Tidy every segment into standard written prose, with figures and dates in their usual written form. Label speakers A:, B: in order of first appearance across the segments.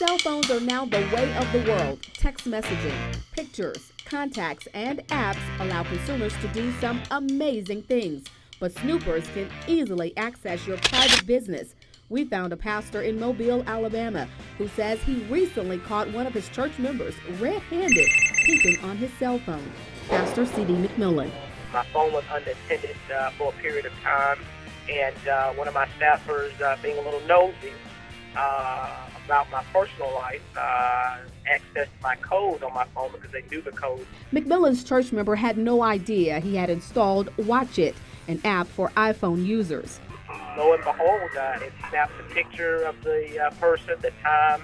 A: Cell phones are now the way of the world. Text messaging, pictures, contacts, and apps allow consumers to do some amazing things. But snoopers can easily access your private business. We found a pastor in Mobile, Alabama, who says he recently caught one of his church members red-handed peeping on his cell phone. Pastor C.D. McMillan.
B: My phone was unattended for a period of time, and one of my staffers, being a little nosy about my personal life, accessed my code on my phone because they knew the code.
A: McMillan's church member had no idea he had installed Watch It, an app for iPhone users.
B: Lo and behold, it snaps a picture of the person, the time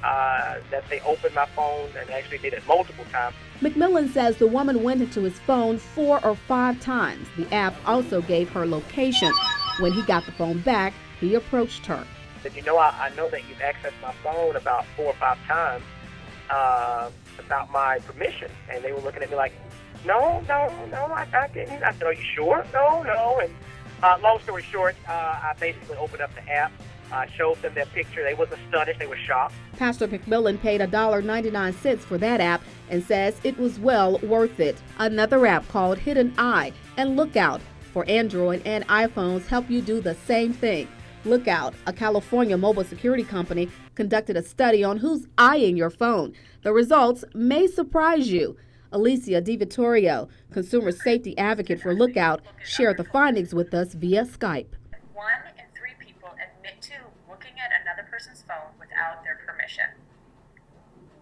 B: that they opened my phone, and actually did it multiple times.
A: McMillan says the woman went into his phone 4 or 5 times. The app also gave her location. When he got the phone back, he approached her.
B: Said, I know that you've accessed my phone about 4 or 5 times without my permission. And they were looking at me like, no, I didn't. I said, are you sure? No. And long story short, I basically opened up the app, showed them that picture. They wasn't astonished, they were shocked.
A: Pastor McMillan paid $1.99 for that app and says it was well worth it. Another app called Hidden Eye and Lookout for Android and iPhones help you do the same thing. Lookout, a California mobile security company, conducted a study on who's eyeing your phone. The results may surprise you. Alicia DiVittorio, consumer safety advocate for Lookout, shared the findings with us via Skype.
C: 1 in 3 people admit to looking at another person's phone without their permission.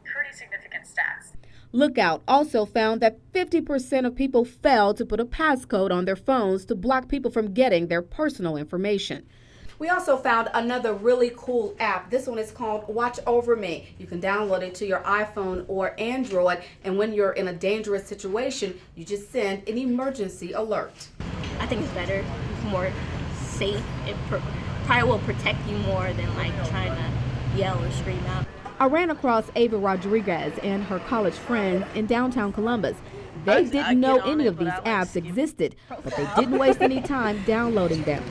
C: Pretty significant stats.
A: Lookout also found that 50% of people failed to put a passcode on their phones to block people from getting their personal information. We also found another really cool app. This one is called Watch Over Me. You can download it to your iPhone or Android, and when you're in a dangerous situation, you just send an emergency alert.
D: I think it's better, it's more safe. It probably will protect you more than like trying to yell or scream out.
A: I ran across Ava Rodriguez and her college friends in downtown Columbus. They didn't know any of these apps existed, but they didn't waste any time downloading them.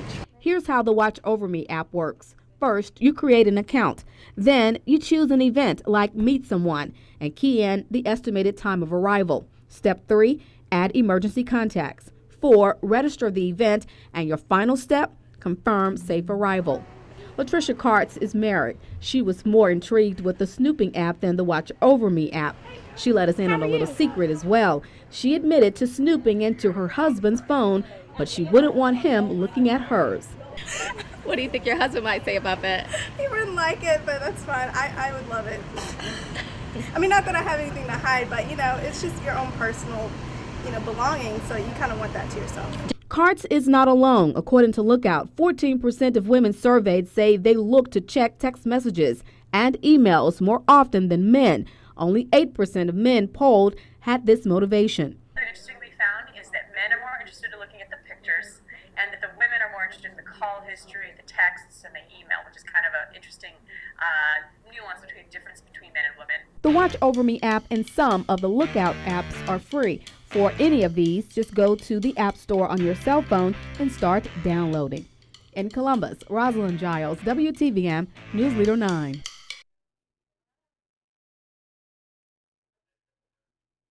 A: Here's how the Watch Over Me app works. First, you create an account. Then, you choose an event like meet someone and key in the estimated time of arrival. Step 3, add emergency contacts. 4, register the event. And your final step, confirm safe arrival. Latricia Karts is married. She was more intrigued with the snooping app than the Watch Over Me app. She let us in on a little secret as well. She admitted to snooping into her husband's phone, but she wouldn't want him looking at hers.
D: What do you think your husband might say about that?
E: He wouldn't like it, but that's fine. I would love it. I mean, not that I have anything to hide, but, it's just your own personal, belongings, so you kind of want that to yourself.
A: Karts is not alone. According to Lookout, 14% of women surveyed say they look to check text messages and emails more often than men. Only 8% of men polled had this motivation.
C: Interesting we found is that men are more interested in looking at the pictures, and that the women are more interested in the call history, the texts, and the email, which is kind of an interesting nuance between difference between men and women.
A: The Watch Over Me app and some of the Lookout apps are free. For any of these, just go to the App Store on your cell phone and start downloading. In Columbus, Rosalind Giles, WTVM News Leader 9.